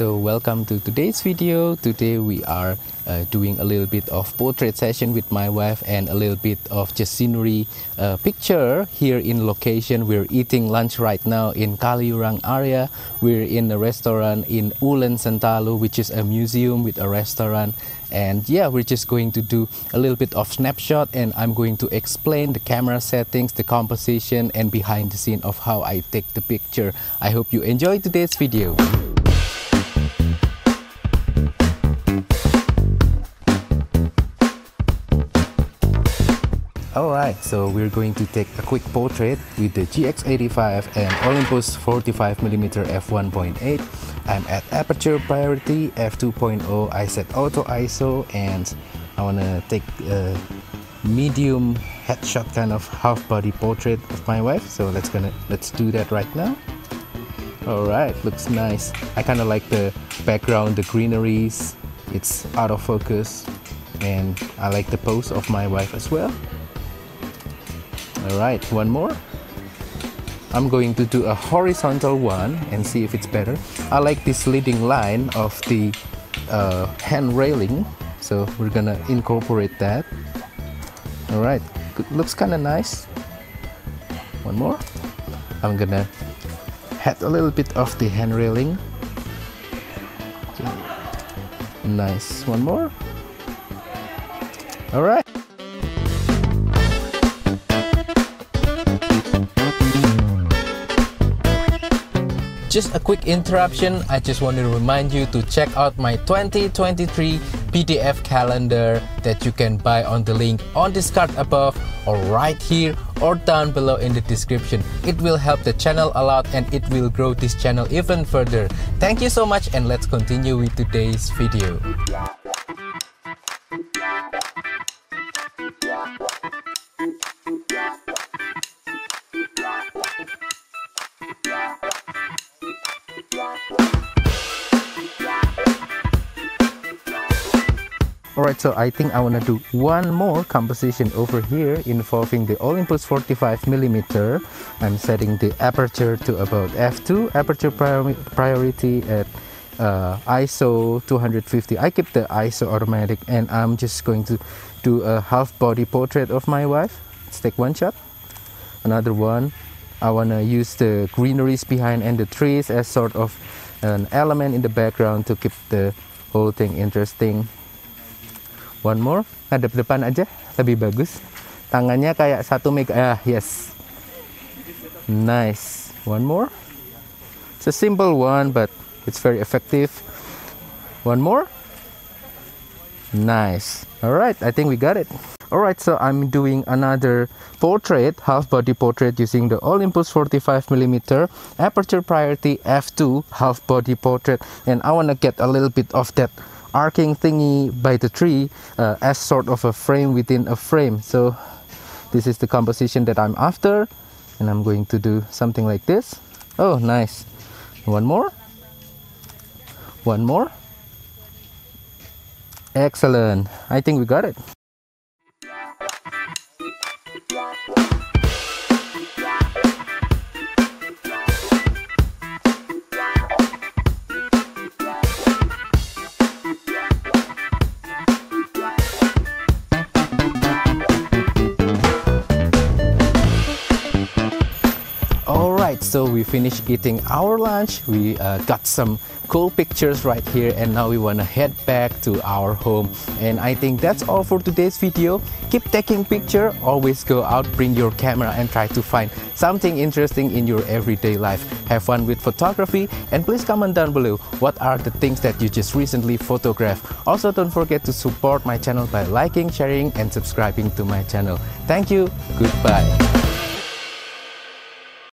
so welcome to today's video. Today we are doing a little bit of portrait session with my wife and a little bit of just scenery picture here in location. We're eating lunch right now in Kalyana area. We're in a restaurant in Ulen Sentalu, which is a museum with a restaurant. And yeah, we're just going to do a little bit of snapshot, and I'm going to explain the camera settings, the composition, and behind the scene of how I take the picture. I hope you enjoy today's video. Alright, so we're going to take a quick portrait with the GX85 and Olympus 45mm f1.8. I'm at aperture priority f2.0. I set auto ISO, and I want to take a medium headshot kind of half body portrait of my wife. So let's do that right now. Alright, looks nice. I kind of like the background, the greeneries. It's out of focus, and I like the pose of my wife as well. Alright, one more. I'm going to do a horizontal one and see if it's better. I like this leading line of the hand railing, so we're gonna incorporate that. Alright, looks kind of nice. One more. I'm gonna add a little bit of the hand railing. Okay. Nice. One more. Alright. Just a quick interruption, I just want to remind you to check out my 2023 PDF calendar that you can buy on the link on this card above, or right here, or down below in the description. It will help the channel a lot, and it will grow this channel even further. Thank you so much, and let's continue with today's video. Alright, so I think I want to do one more composition over here involving the Olympus 45mm. I'm setting the aperture to about f2, aperture priority at ISO 250. I keep the ISO automatic, and I'm just going to do a half body portrait of my wife. Let's take one shot. Another one. I want to use the greeneries behind and the trees as sort of an element in the background to keep the whole thing interesting. One more, ngadep depan aja, lebih bagus. Tangannya kayak 1 mega. Yes. Nice. One more. It's a simple one, but it's very effective. One more. Nice. Alright, I think we got it. Alright, so I'm doing another portrait, half body portrait using the Olympus 45mm, aperture priority f2, half body portrait, and I want to get a little bit of that arcing thingy by the tree as sort of a frame within a frame. So this is the composition that I'm after, and I'm going to do something like this. Oh, nice. One more. One more. Excellent. I think we got it. So we finished eating our lunch. We got some cool pictures right here, and now we want to head back to our home. And I think that's all for today's video. Keep taking picture, always go out, bring your camera, and try to find something interesting in your everyday life. Have fun with photography, and please comment down below what are the things that you just recently photographed. Also, don't forget to support my channel by liking, sharing, and subscribing to my channel. Thank you. Goodbye.